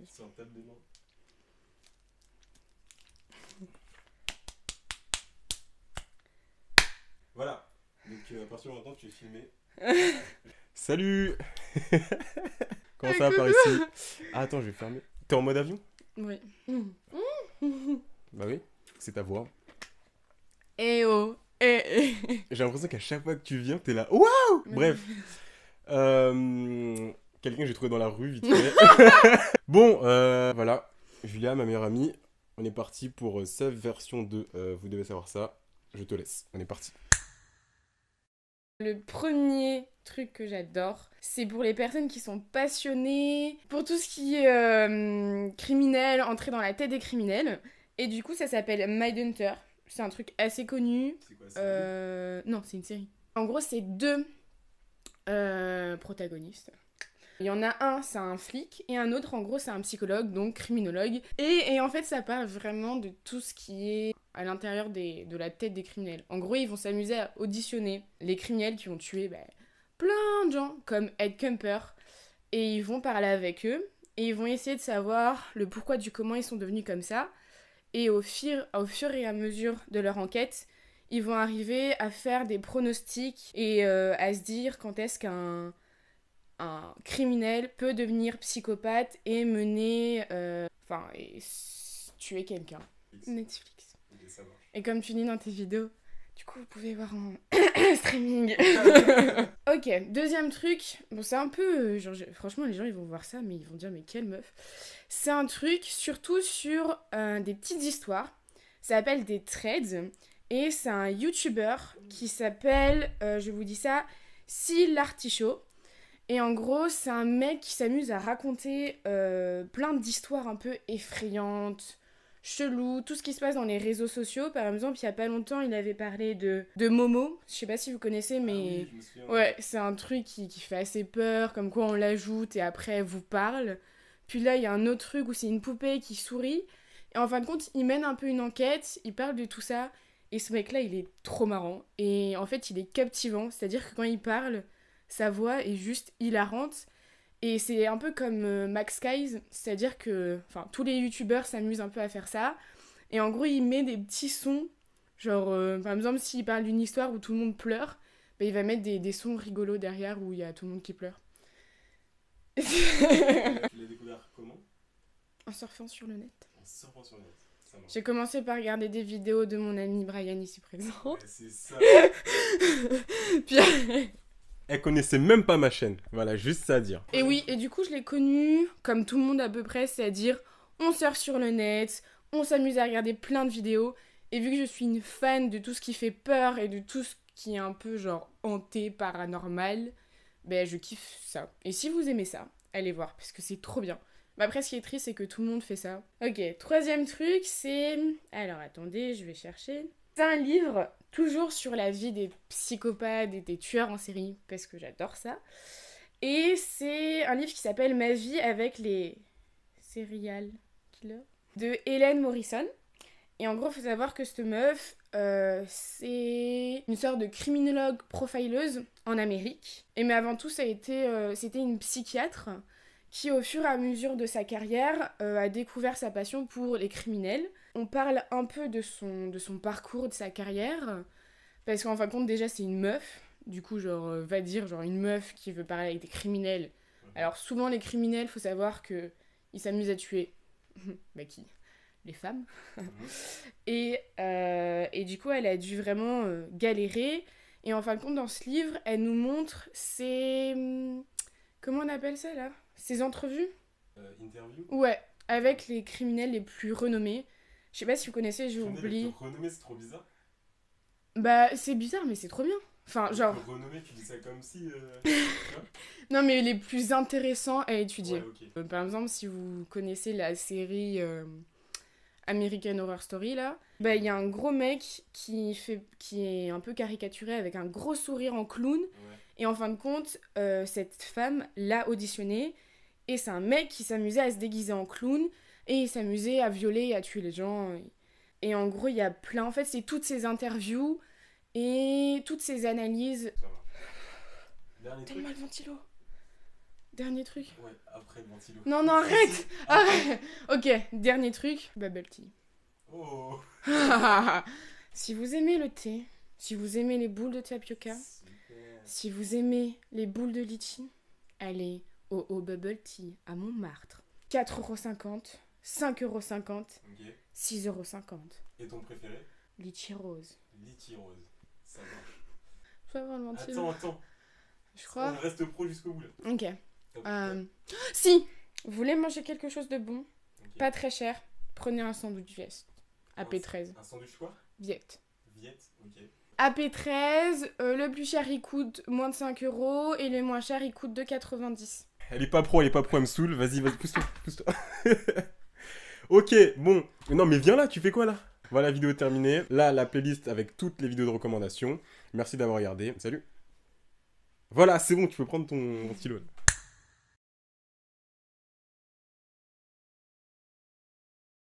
vas-y. Sur table des mains. Voilà. Donc à partir de maintenant, tu es filmé. Salut. Comment ça va par ici? Ah, attends, je vais fermer. T'es en mode avion? Oui. Bah oui, c'est ta voix. Eh oh. Eh. J'ai l'impression qu'à chaque fois que tu viens, t'es là. Waouh! Bref. Quelqu'un que j'ai trouvé dans la rue, vite fait. Bon, voilà. Julia, ma meilleure amie. On est parti pour Save version 2. Vous devez savoir ça. Je te laisse. On est parti. Le premier truc que j'adore, c'est pour les personnes qui sont passionnées pour tout ce qui est criminel, entrer dans la tête des criminels. Et du coup, ça s'appelle Mindhunter. C'est un truc assez connu. C'est quoi ça? Non, c'est une série. En gros, c'est deux protagonistes. Il y en a un, c'est un flic, et un autre, en gros, c'est un psychologue, donc criminologue. Et en fait, ça parle vraiment de tout ce qui est à l'intérieur de la tête des criminels. En gros, ils vont s'amuser à auditionner les criminels qui ont tué plein de gens, comme Ed Kemper, et ils vont parler avec eux, et ils vont essayer de savoir le pourquoi du comment ils sont devenus comme ça. Et au fur et à mesure de leur enquête, ils vont arriver à faire des pronostics et à se dire quand est-ce qu'un criminel peut devenir psychopathe et mener... tuer quelqu'un. Netflix. Ok, ça marche. Et comme tu dis dans tes vidéos, du coup, vous pouvez voir en streaming. Ok, deuxième truc. Bon, c'est un peu... franchement, les gens, ils vont voir ça, mais ils vont dire, mais quelle meuf. C'est un truc, surtout sur des petites histoires. Ça s'appelle des threads. Et c'est un YouTuber qui s'appelle, je vous dis ça, Si l'Artichaut. Et en gros, c'est un mec qui s'amuse à raconter plein d'histoires un peu effrayantes, cheloues, tout ce qui se passe dans les réseaux sociaux. Par exemple, il y a pas longtemps, il avait parlé de Momo. Je sais pas si vous connaissez, mais... Ah oui, je me souviens. Ouais, c'est un truc qui fait assez peur, comme quoi on l'ajoute et après elle vous parle. Puis là, il y a un autre truc où c'est une poupée qui sourit. Et en fin de compte, il mène un peu une enquête, il parle de tout ça. Et ce mec-là, il est trop marrant. Et en fait, il est captivant. C'est-à-dire que quand il parle, sa voix est juste hilarante. Et c'est un peu comme Max Skies, c'est-à-dire que tous les youtubeurs s'amusent un peu à faire ça. Et en gros, il met des petits sons, genre par exemple, s'il parle d'une histoire où tout le monde pleure, il va mettre des sons rigolos derrière où il y a tout le monde qui pleure. Tu l'as découvert comment? En surfant sur le net. En surfant sur le net. Ça marche. J'ai commencé par regarder des vidéos de mon ami Brian ici présent. Ouais, c'est ça. Puis... Elle connaissait même pas ma chaîne. Voilà, juste ça à dire. Et oui, et du coup, je l'ai connu comme tout le monde à peu près, c'est-à-dire on surfe sur le net, on s'amuse à regarder plein de vidéos. Et vu que je suis une fan de tout ce qui fait peur et de tout ce qui est un peu genre hanté, paranormal, je kiffe ça. Et si vous aimez ça, allez voir, parce que c'est trop bien. Mais après, ce qui est triste, c'est que tout le monde fait ça. Ok, troisième truc, c'est... Alors, attendez, je vais chercher. C'est un livre, toujours sur la vie des psychopathes et des tueurs en série, parce que j'adore ça. Et c'est un livre qui s'appelle Ma vie avec les serial killers de Helen Morrison. Et en gros, il faut savoir que cette meuf, c'est une sorte de criminologue profileuse en Amérique. Et mais avant tout, c'était une psychiatre qui, au fur et à mesure de sa carrière, a découvert sa passion pour les criminels. On parle un peu de son parcours, de sa carrière, parce qu'en fin de compte, déjà, c'est une meuf. Du coup, va dire, une meuf qui veut parler avec des criminels. Alors, souvent, les criminels, faut savoir que ils s'amusent à tuer. Qui? Les femmes. Et du coup, elle a dû vraiment galérer. Et en fin de compte, dans ce livre, elle nous montre ses... Comment on appelle ça, là? Ses entrevues? Interview? Ouais, avec les criminels les plus renommés. Je sais pas si vous connaissez, j'ai oublié. Les plus renommés, c'est trop bizarre. C'est bizarre, mais c'est trop bien. Enfin, genre... Les plus renommés, tu dis ça comme si... Non, mais les plus intéressants à étudier. Ouais, ok. Par exemple, si vous connaissez la série American Horror Story, là, il y a un gros mec qui est un peu caricaturé avec un gros sourire en clown. Ouais. Et en fin de compte, cette femme l'a auditionné. Et c'est un mec qui s'amusait à se déguiser en clown. Et il s'amusait à violer et à tuer les gens. Et en gros, il y a plein... En fait, c'est toutes ces interviews et toutes ces analyses... Ça marche. Dernier truc. Donne-moi le ventilo. Dernier truc. Ouais, après le ventilo. Non, non, arrête. Arrête. Ok, dernier truc. Bubble tea. Oh. Si vous aimez le thé, si vous aimez les boules de tapioca, Super. si vous aimez les boules de litchi, allez au Bubble Tea à Montmartre. 4,50€, 5,50€, Ok. 6,50€. Et ton préféré? Litchi rose. Litchi rose. Ça marche. Je peux avoir le ventilo. Attends. Je On crois. reste pro jusqu'au bout là. Ok. Top. Si vous voulez manger quelque chose de bon, Ok. pas très cher, prenez un sandwich Viet. AP13. Un sandwich quoi? Viet. Viet, ok. AP13, le plus cher il coûte moins de 5€ et le moins cher il coûte 2,90€. Elle est pas pro, elle me saoule. Vas-y, pousse-toi. Ok, bon. Non, mais viens là, tu fais quoi là? Voilà, vidéo terminée. Là, la playlist avec toutes les vidéos de recommandations. Merci d'avoir regardé. Salut. Voilà, c'est bon, tu peux prendre ton stylo.